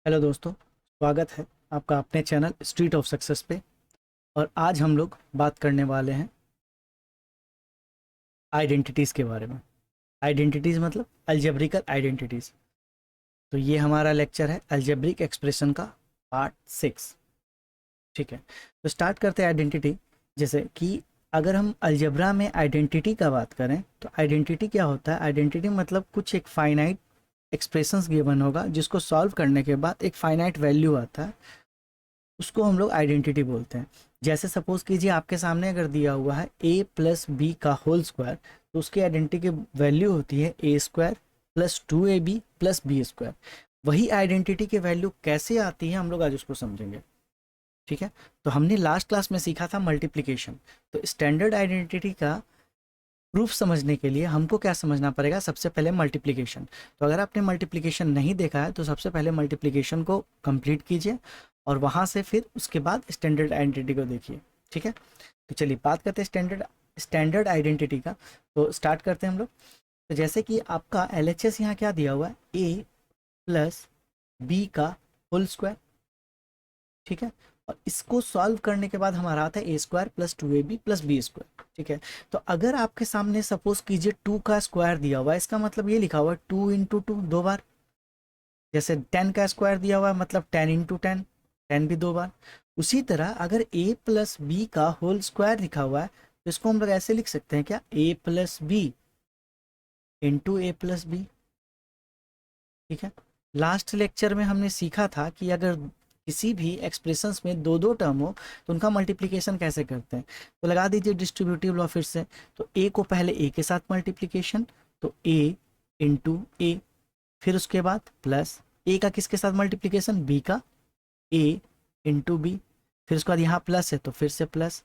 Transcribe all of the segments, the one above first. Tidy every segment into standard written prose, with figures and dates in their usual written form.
Hello दोस्तों, स्वागत है आपका अपने चैनल स्ट्रीट ऑफ सक्सेस पे। और आज हम लोग बात करने वाले हैं आइडेंटिटीज़ के बारे में। आइडेंटिटीज़ मतलब अलजेब्रिकल आइडेंटिटीज़। तो ये हमारा लेक्चर है अलजेब्रिक एक्सप्रेशन का पार्ट 6। ठीक है, तो स्टार्ट करते हैं आइडेंटिटी। जैसे कि अगर हम अलजेब्रा में आइडेंटिटी का बात करें तो आइडेंटिटी क्या होता है? आइडेंटिटी मतलब कुछ एक फाइनाइट एक्सप्रेशंस गिवन होगा जिसको सॉल्व करने के बाद एक फाइनाइट वैल्यू आता है, उसको हम लोग आइडेंटिटी बोलते हैं। जैसे सपोज कीजिए आपके सामने अगर दिया हुआ है a प्लस बी का होल स्क्वायर, तो उसकी आइडेंटिटी की वैल्यू होती है A square plus 2ab plus B square. वही आइडेंटिटी की वैल्यू कैसे आती है हम लोग आज उसको समझेंगे। ठीक है, तो हमने लास्ट क्लास में सीखा था मल्टीप्लीकेशन। तो स्टैंडर्ड आइडेंटिटी का प्रूफ समझने के लिए हमको क्या समझना पड़ेगा? सबसे पहले मल्टीप्लिकेशन। तो अगर आपने मल्टीप्लिकेशन नहीं देखा है तो सबसे पहले मल्टीप्लिकेशन को कंप्लीट कीजिए और वहाँ से फिर उसके बाद स्टैंडर्ड आइडेंटिटी को देखिए। ठीक है, तो चलिए बात करते हैं स्टैंडर्ड आइडेंटिटी का। तो स्टार्ट करते हैं हम लोग। तो जैसे कि आपका एल एच एस यहाँ क्या दिया हुआ है, ए प्लस बी का होल स्क्वायर। ठीक है, और इसको सॉल्व करने के बाद हमारा आता है A square plus 2ab plus B square. ठीक है, तो अगर आपके सामने सपोज कीजिए 2 का स्क्वायर दिया हुआ है, इसका मतलब ये लिखा हुआ है 2 इंटू 2 दो बार। जैसे 10 का स्क्वायर दिया हुआ है मतलब 10 इंटू 10, 10 भी दो बार। उसी तरह अगर a प्लस बी का होल स्क्वायर लिखा हुआ है तो इसको हम लोग ऐसे लिख सकते हैं क्या, a plus B into A plus B. ठीक है, लास्ट लेक्चर में हमने सीखा था कि अगर किसी भी एक्सप्रेशंस में दो दो टर्म हो तो उनका मल्टीप्लिकेशन कैसे करते हैं। तो लगा दीजिए डिस्ट्रीब्यूटिव लॉ फिर से। तो ए को पहले ए के साथ मल्टीप्लिकेशन, तो ए इंटू ए, फिर उसके बाद प्लस ए का किसके साथ मल्टीप्लिकेशन, बी का, ए इंटू बी, फिर उसके बाद यहाँ प्लस है तो फिर से प्लस,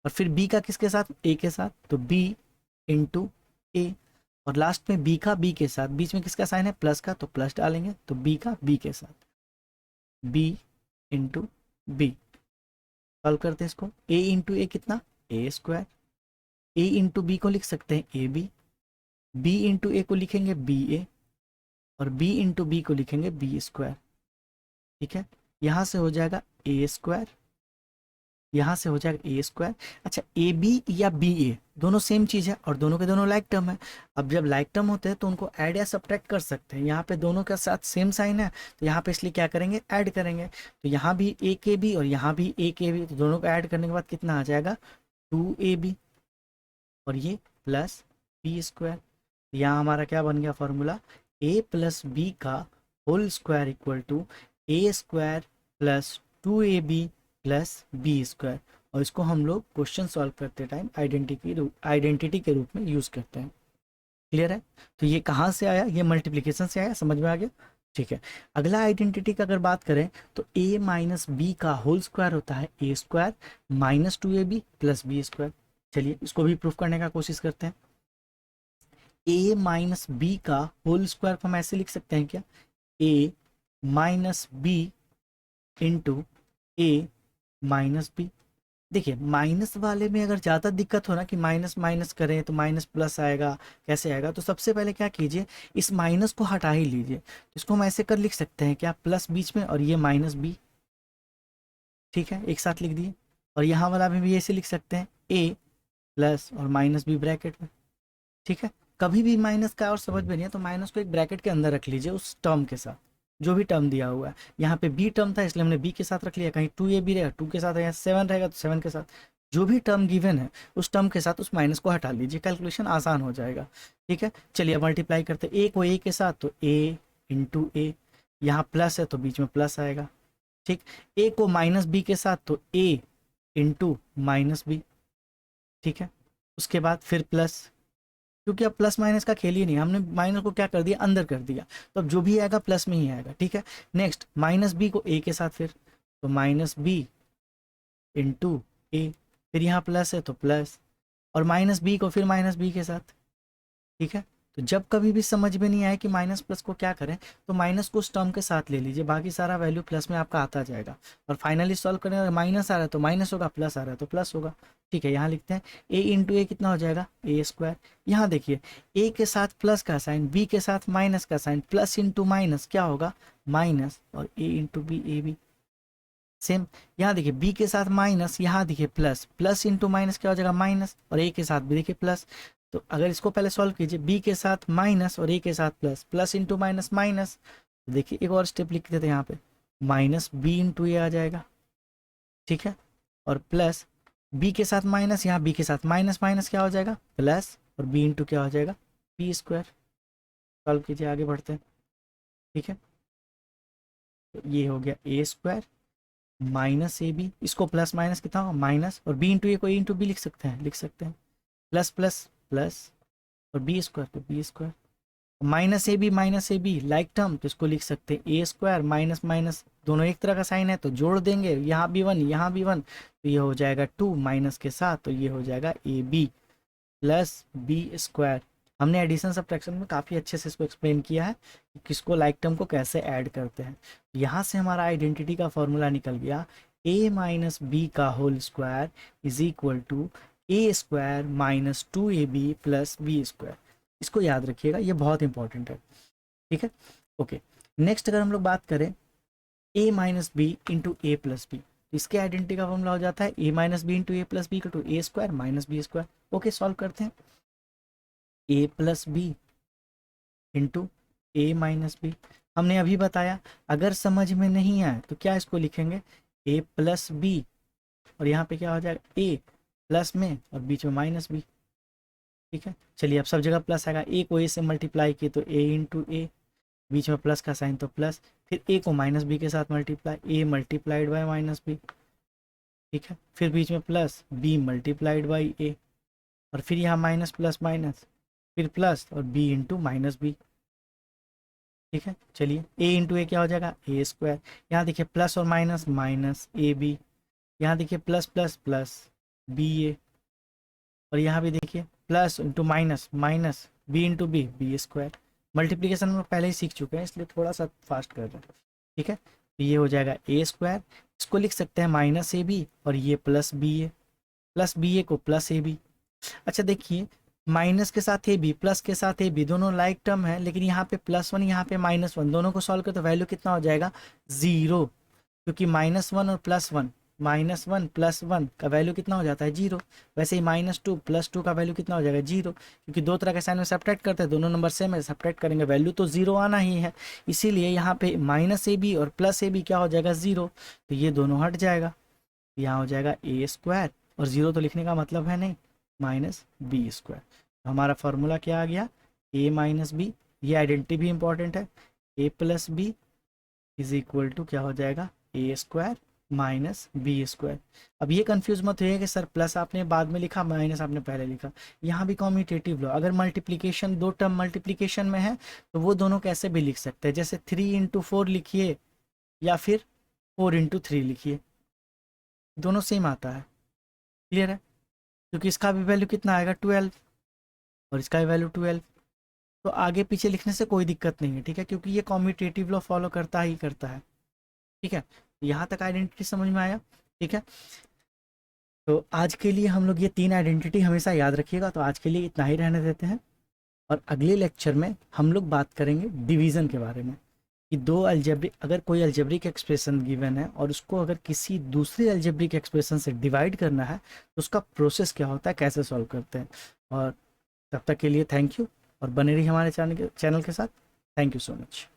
और फिर बी का किसके साथ, ए के साथ, तो बी इंटू ए, और लास्ट में बी का बी के साथ, बीच में किसका साइन है, प्लस का, तो प्लस डालेंगे, तो बी का बी के साथ, बी इंटू बी। सॉल्व करते हैं इसको, ए इंटू ए कितना, ए स्क्वायर, ए इंटू बी को लिख सकते हैं ए बी, बी इंटू ए को लिखेंगे बी ए, और बी इंटू बी को लिखेंगे बी स्क्वायर। ठीक है, यहाँ से हो जाएगा ए स्क्वायर, यहाँ से हो जाएगा ए स्क्वायर। अच्छा, ए बी या बी ए दोनों सेम चीज़ है और दोनों के दोनों लाइक टर्म है। अब जब लाइक टर्म होते हैं तो उनको ऐड या सब्ट्रैक्ट कर सकते हैं। यहाँ पे दोनों के साथ सेम साइन है तो यहाँ पे इसलिए क्या करेंगे, ऐड करेंगे। तो यहाँ भी ए के बी और यहाँ भी ए के बी, तो दोनों को ऐड करने के बाद कितना आ जाएगा, 2ab, और ये प्लस बी स्क्वायर। यहाँ हमारा क्या बन गया फॉर्मूला, ए प्लस बी का whole square equal to A square plus 2ab plus B square. और इसको हम लोग क्वेश्चन सॉल्व करते टाइम आइडेंटिटी के रूप में यूज़ करते हैं। क्लियर है? तो ये कहाँ से आया, ये मल्टीप्लिकेशन से आया, समझ में आ गया? ठीक है, अगला आइडेंटिटी का अगर बात करें तो a माइनस बी का होल स्क्वायर होता है A square minus 2ab plus B square. चलिए इसको भी प्रूफ करने का कोशिश करते हैं। a माइनस बी का होल स्क्वायर को हम ऐसे लिख सकते हैं क्या, a minus B into A minus B. देखिए माइनस वाले में अगर ज़्यादा दिक्कत हो ना कि माइनस माइनस करें तो माइनस प्लस आएगा, कैसे आएगा, तो सबसे पहले क्या कीजिए, इस माइनस को हटा ही लीजिए। इसको हम ऐसे कर लिख सकते हैं क्या, प्लस बीच में और ये माइनस बी। ठीक है, एक साथ लिख दिए। और यहाँ वाला भी ऐसे लिख सकते हैं, ए प्लस और माइनस बी ब्रैकेट में। ठीक है, कभी भी माइनस का और समझ में नहीं है तो माइनस को एक ब्रैकेट के अंदर रख लीजिए उस टर्म के साथ, जो भी टर्म दिया हुआ है। यहाँ पे बी टर्म था इसलिए हमने बी के साथ रख लिया, कहीं 2ab रहेगा 2 के साथ, यहाँ 7 रहेगा तो 7 के साथ। जो भी टर्म गिवन है उस टर्म के साथ उस माइनस को हटा लीजिए, कैलकुलेशन आसान हो जाएगा। ठीक है, चलिए मल्टीप्लाई करते हैं, ए को ए के साथ तो ए इंटू ए, यहाँ प्लस है तो बीच में प्लस आएगा। ठीक, ए को माइनस बी के साथ तो ए इंटू माइनस बी। ठीक है, उसके बाद फिर प्लस, क्योंकि अब प्लस माइनस का खेल ही नहीं, हमने माइनस को क्या कर दिया, अंदर कर दिया, तो अब जो भी आएगा प्लस में ही आएगा। ठीक है, नेक्स्ट माइनस बी को ए के साथ, फिर तो माइनस बी इंटू ए, फिर यहाँ प्लस है तो प्लस, और माइनस बी को फिर माइनस बी के साथ। ठीक है, तो जब कभी भी समझ में नहीं आए कि माइनस प्लस को क्या करें, तो माइनस को उस टर्म के साथ ले लीजिए, बाकी सारा वैल्यू प्लस में आपका आता जाएगा। और फाइनली सॉल्व करें, अगर माइनस आ रहा है तो माइनस होगा, प्लस आ रहा है तो प्लस होगा। ठीक है, यहाँ लिखते हैं ए इंटू ए कितना हो जाएगा, ए स्क्वायर। यहाँ देखिए ए के साथ प्लस का साइन, बी के साथ माइनस का साइन, प्लस इंटू माइनस क्या होगा, माइनस, और A into B, A B. Same यहाँ देखिए बी के साथ माइनस, यहाँ देखिए प्लस, प्लस इंटू माइनस क्या हो जाएगा, माइनस, और ए के साथ भी देखिए प्लस। तो अगर इसको पहले सॉल्व कीजिए, बी के साथ माइनस और ए के साथ plus, plus into minus minus. तो देखिए एक और स्टेप लिख देते हैं यहाँ पे, माइनस बी इंटू ए आ जाएगा। ठीक है, और प्लस बी के साथ माइनस, यहाँ बी के साथ माइनस माइनस क्या हो जाएगा, प्लस, और बी इंटू क्या हो जाएगा, बी स्क्वायर। सॉल्व कीजिए, आगे बढ़ते हैं। ठीक है, तो ये हो गया ए स्क्वायर माइनस ए बी, इसको प्लस माइनस कितना होगा, माइनस, और बी इंटू ए को ए इंटू बी लिख सकते हैं, लिख सकते हैं, प्लस प्लस प्लस, और बी स्क्वायर तो B square, minus A B like term, तो इसको लिख सकते हैं ए स्क्वायर माइनस माइनस, दोनों एक तरह का साइन है तो जोड़ देंगे, यहाँ भी वन यहाँ भी वन, तो ये हो जाएगा 2 माइनस के साथ, तो ये हो जाएगा A B plus B square. हमने एडिशन सब्ट्रैक्शन में काफ़ी अच्छे से इसको एक्सप्लेन किया है कि किसको लाइक टर्म को कैसे ऐड करते हैं। यहाँ से हमारा आइडेंटिटी का फॉर्मूला निकल गया, a माइनस बी का whole square is equal to A square minus 2ab plus B square. इसको याद रखिएगा, ये बहुत इंपॉर्टेंट है। ठीक है, ओके। नेक्स्ट अगर हम लोग बात करें a minus B into A plus B, तो इसके आइडेंटिटी का फॉर्मूला हो जाता है a minus B into A plus B to A square minus B square. Okay, solve करते हैं, a plus B into A minus B. हमने अभी बताया अगर समझ में नहीं आए तो क्या इसको लिखेंगे, a प्लस बी, और यहाँ पे क्या हो जाएगा, a प्लस में और बीच में माइनस बी। ठीक है, चलिए अब सब जगह प्लस आएगा, a को a से मल्टीप्लाई किए तो a इंटू ए, बीच में प्लस का साइन तो प्लस, फिर a को माइनस बी के साथ multiply, a multiplied by minus B. ठीक है, फिर बीच में plus b multiplied by a, और फिर यहाँ माइनस प्लस माइनस, फिर प्लस और b इंटू माइनस बी। ठीक है, चलिए a इंटू ए क्या हो जाएगा, ए स्क्वायर। यहाँ देखिए प्लस और माइनस माइनस ए बी, यहाँ देखिए plus plus plus B A, और यहाँ भी देखिए plus into minus minus B into B, B square. Multiplication हम लोग पहले ही सीख चुके हैं इसलिए थोड़ा सा फास्ट कर रहे हैं। ठीक है, तो ये हो जाएगा ए स्क्वायर, इसको लिख सकते हैं माइनस ए बी, और ये प्लस बी ए को प्लस ए बी। अच्छा देखिए माइनस के साथ ए बी प्लस के साथ ए बी दोनों लाइक टर्म है, लेकिन यहाँ पे प्लस वन यहाँ पे माइनस वन, दोनों को सॉल्व करें तो वैल्यू कितना हो जाएगा, 0, क्योंकि माइनस वन और plus one, minus one plus one का वैल्यू कितना हो जाता है, 0। वैसे ही माइनस टू प्लस टू का वैल्यू कितना हो जाएगा, 0, क्योंकि दो तरह के साइन में सब्ट्रैक्ट करते हैं, दोनों नंबर सेम है, सब्ट्रैक्ट करेंगे वैल्यू तो 0 आना ही है। इसीलिए यहाँ पे माइनस ए बी और प्लस ए बी क्या हो जाएगा, 0, तो ये दोनों हट जाएगा, यहाँ हो जाएगा ए स्क्वायर, और 0 तो लिखने का मतलब है नहीं, माइनस बी स्क्वायर। हमारा फॉर्मूला क्या आ गया, a माइनस बी, ये आइडेंटिटी भी इंपॉर्टेंट है, a plus B is equal to क्या हो जाएगा, A square minus B square. अब ये कंफ्यूज मत होइए कि सर प्लस आपने बाद में लिखा माइनस आपने पहले लिखा, यहाँ भी कॉम्यूटेटिव लॉ, अगर मल्टीप्लीकेशन दो टर्म मल्टीप्लीकेशन में है तो वो दोनों कैसे भी लिख सकते हैं, जैसे 3 इंटू 4 लिखिए या फिर 4 इंटू 3 लिखिए, दोनों सेम आता है। क्लियर है, क्योंकि इसका भी वैल्यू कितना आएगा, 12, और इसका भी वैल्यू 12, तो आगे पीछे लिखने से कोई दिक्कत नहीं है। ठीक है, क्योंकि ये कॉम्यूटेटिव लॉ फॉलो करता ही करता है। ठीक है, यहाँ तक आइडेंटिटी समझ में आया। ठीक है, तो आज के लिए हम लोग ये 3 आइडेंटिटी हमेशा याद रखिएगा, तो आज के लिए इतना ही रहने देते हैं, और अगले लेक्चर में हम लोग बात करेंगे डिवीज़न के बारे में, कि दो अलजेब्रिक, अगर कोई अलजेब्रिक एक्सप्रेशन गिवन है और उसको अगर किसी दूसरे अलजेब्रिक एक्सप्रेशन से डिवाइड करना है तो उसका प्रोसेस क्या होता है, कैसे सॉल्व करते हैं। और तब तक के लिए थैंक यू, और बने रहिए हमारे चैनल के साथ। Thank you so much.